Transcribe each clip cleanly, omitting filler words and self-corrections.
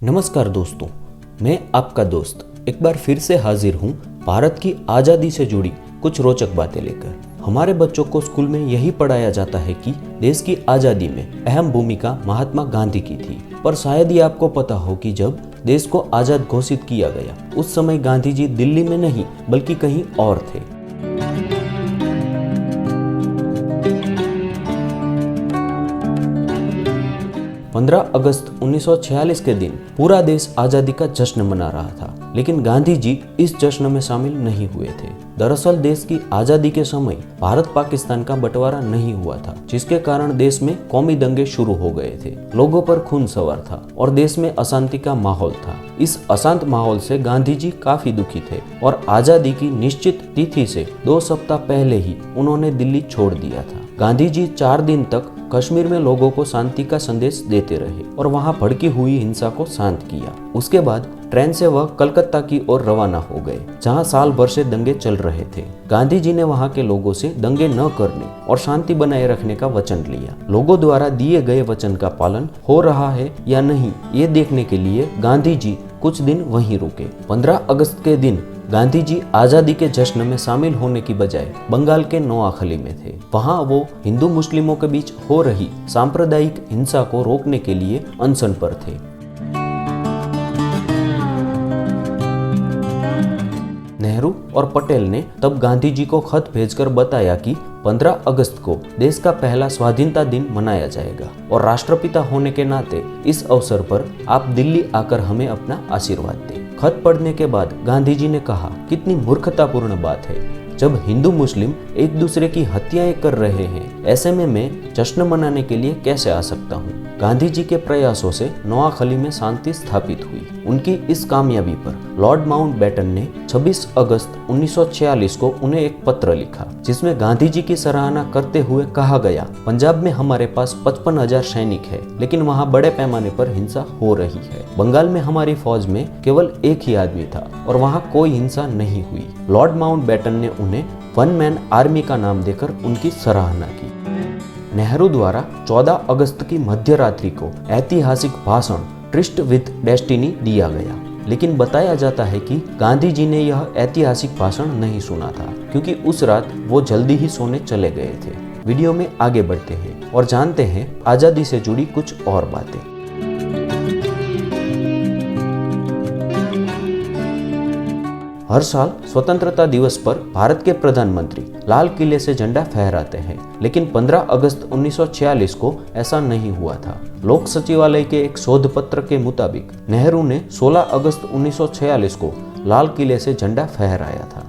नमस्कार दोस्तों, मैं आपका दोस्त एक बार फिर से हाजिर हूँ भारत की आज़ादी से जुड़ी कुछ रोचक बातें लेकर। हमारे बच्चों को स्कूल में यही पढ़ाया जाता है कि देश की आज़ादी में अहम भूमिका महात्मा गांधी की थी, पर शायद ही आपको पता हो कि जब देश को आज़ाद घोषित किया गया उस समय गांधी जी दिल्ली में नहीं बल्कि कहीं और थे। 15 अगस्त 1946 के दिन पूरा देश आज़ादी का जश्न मना रहा था, लेकिन गांधी जी इस जश्न में शामिल नहीं हुए थे। दरअसल देश की आज़ादी के समय भारत पाकिस्तान का बंटवारा नहीं हुआ था, जिसके कारण देश में कौमी दंगे शुरू हो गए थे। लोगों पर खून सवार था और देश में अशांति का माहौल था। इस अशांत माहौल से गांधी जी काफी दुखी थे और आज़ादी की निश्चित तिथि से 2 सप्ताह पहले ही उन्होंने दिल्ली छोड़ दिया था। गांधी जी 4 दिन तक कश्मीर में लोगों को शांति का संदेश देते रहे और वहां भड़की हुई हिंसा को शांत किया। उसके बाद ट्रेन से वह कलकत्ता की ओर रवाना हो गए, जहां साल भर से दंगे चल रहे थे। गांधी जी ने वहां के लोगों से दंगे न करने और शांति बनाए रखने का वचन लिया। लोगों द्वारा दिए गए वचन का पालन हो रहा है या नहीं, ये देखने के लिए गांधी जी कुछ दिन वहीं रुके। 15 अगस्त के दिन गांधी जी आज़ादी के जश्न में शामिल होने की बजाय बंगाल के नोआखली में थे। वहां वो हिंदू मुस्लिमों के बीच हो रही सांप्रदायिक हिंसा को रोकने के लिए अनशन पर थे। नेहरू और पटेल ने तब गांधी जी को खत भेजकर बताया कि 15 अगस्त को देश का पहला स्वाधीनता दिन मनाया जाएगा और राष्ट्रपिता होने के नाते इस अवसर पर आप दिल्ली आकर हमें अपना आशीर्वाद दें। खत पढ़ने के बाद गांधी जी ने कहा, कितनी मूर्खतापूर्ण बात है। जब हिंदू मुस्लिम एक दूसरे की हत्याएं कर रहे हैं, ऐसे में मैं जश्न मनाने के लिए कैसे आ सकता हूँ। गांधी जी के प्रयासों से नोआखली में शांति स्थापित हुई। उनकी इस कामयाबी पर लॉर्ड माउंटबेटन ने 26 अगस्त 1946 को उन्हें एक पत्र लिखा, जिसमें गांधी जी की सराहना करते हुए कहा गया, पंजाब में हमारे पास 55,000 सैनिक है, लेकिन वहाँ बड़े पैमाने पर हिंसा हो रही है। बंगाल में हमारी फौज में केवल एक ही आदमी था और वहाँ कोई हिंसा नहीं हुई। लॉर्ड माउंटबेटन ने उन्हें 1 मैन आर्मी का नाम देकर उनकी सराहना की। नेहरू द्वारा 14 अगस्त की मध्य रात्रि को ऐतिहासिक भाषण ट्रिस्ट विद डेस्टिनी दिया गया, लेकिन बताया जाता है कि गांधी जी ने यह ऐतिहासिक भाषण नहीं सुना था, क्योंकि उस रात वो जल्दी ही सोने चले गए थे। वीडियो में आगे बढ़ते हैं और जानते हैं आज़ादी से जुड़ी कुछ और बातें। हर साल स्वतंत्रता दिवस पर भारत के प्रधानमंत्री लाल किले से झंडा फहराते हैं, लेकिन 15 अगस्त 1946 को ऐसा नहीं हुआ था। लोक सचिवालय के एक शोध पत्र के मुताबिक नेहरू ने 16 अगस्त 1946 को लाल किले से झंडा फहराया था।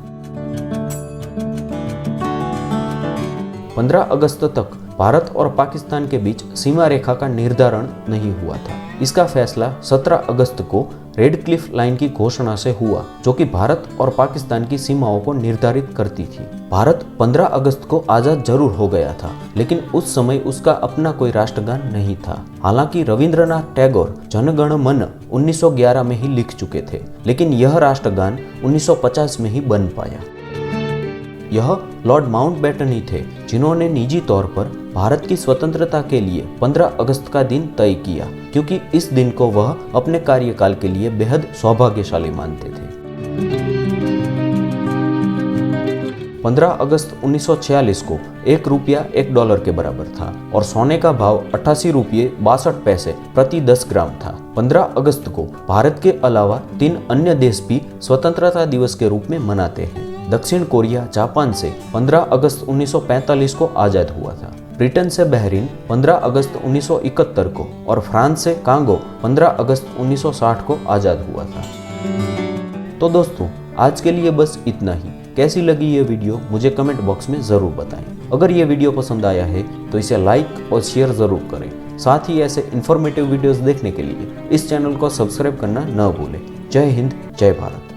15 अगस्त तक भारत और पाकिस्तान के बीच सीमा रेखा का निर्धारण नहीं हुआ था। इसका फैसला 17 अगस्त को रेड क्लिफ लाइन की घोषणा से हुआ, जो कि भारत और पाकिस्तान की सीमाओं को निर्धारित करती थी। भारत 15 अगस्त को आजाद जरूर हो गया था, लेकिन उस समय उसका अपना कोई राष्ट्रगान नहीं था। हालांकि रविंद्रनाथ टैगोर जन गण मन 1911 में ही लिख चुके थे, लेकिन यह राष्ट्रगान 1950 में ही बन पाया। यह लॉर्ड माउंटबेटन ही थे जिन्होंने निजी तौर पर भारत की स्वतंत्रता के लिए 15 अगस्त का दिन तय किया, क्योंकि इस दिन को वह अपने कार्यकाल के लिए बेहद सौभाग्यशाली मानते थे। 15 अगस्त 1946 को 1 रुपया $1 के बराबर था और सोने का भाव 88 रुपये 62 पैसे प्रति 10 ग्राम था। 15 अगस्त को भारत के अलावा 3 अन्य देश भी स्वतंत्रता दिवस के रूप में मनाते हैं। दक्षिण कोरिया जापान से 15 अगस्त 1945 को आज़ाद हुआ था। ब्रिटेन से बहरीन 15 अगस्त 1971 को और फ्रांस से कांगो 15 अगस्त 1960 को आज़ाद हुआ था। तो दोस्तों, आज के लिए बस इतना ही। कैसी लगी ये वीडियो मुझे कमेंट बॉक्स में ज़रूर बताएं। अगर ये वीडियो पसंद आया है तो इसे लाइक और शेयर ज़रूर करें। साथ ही ऐसे इन्फॉर्मेटिव वीडियोस देखने के लिए इस चैनल को सब्सक्राइब करना न भूलें। जय हिंद, जय भारत।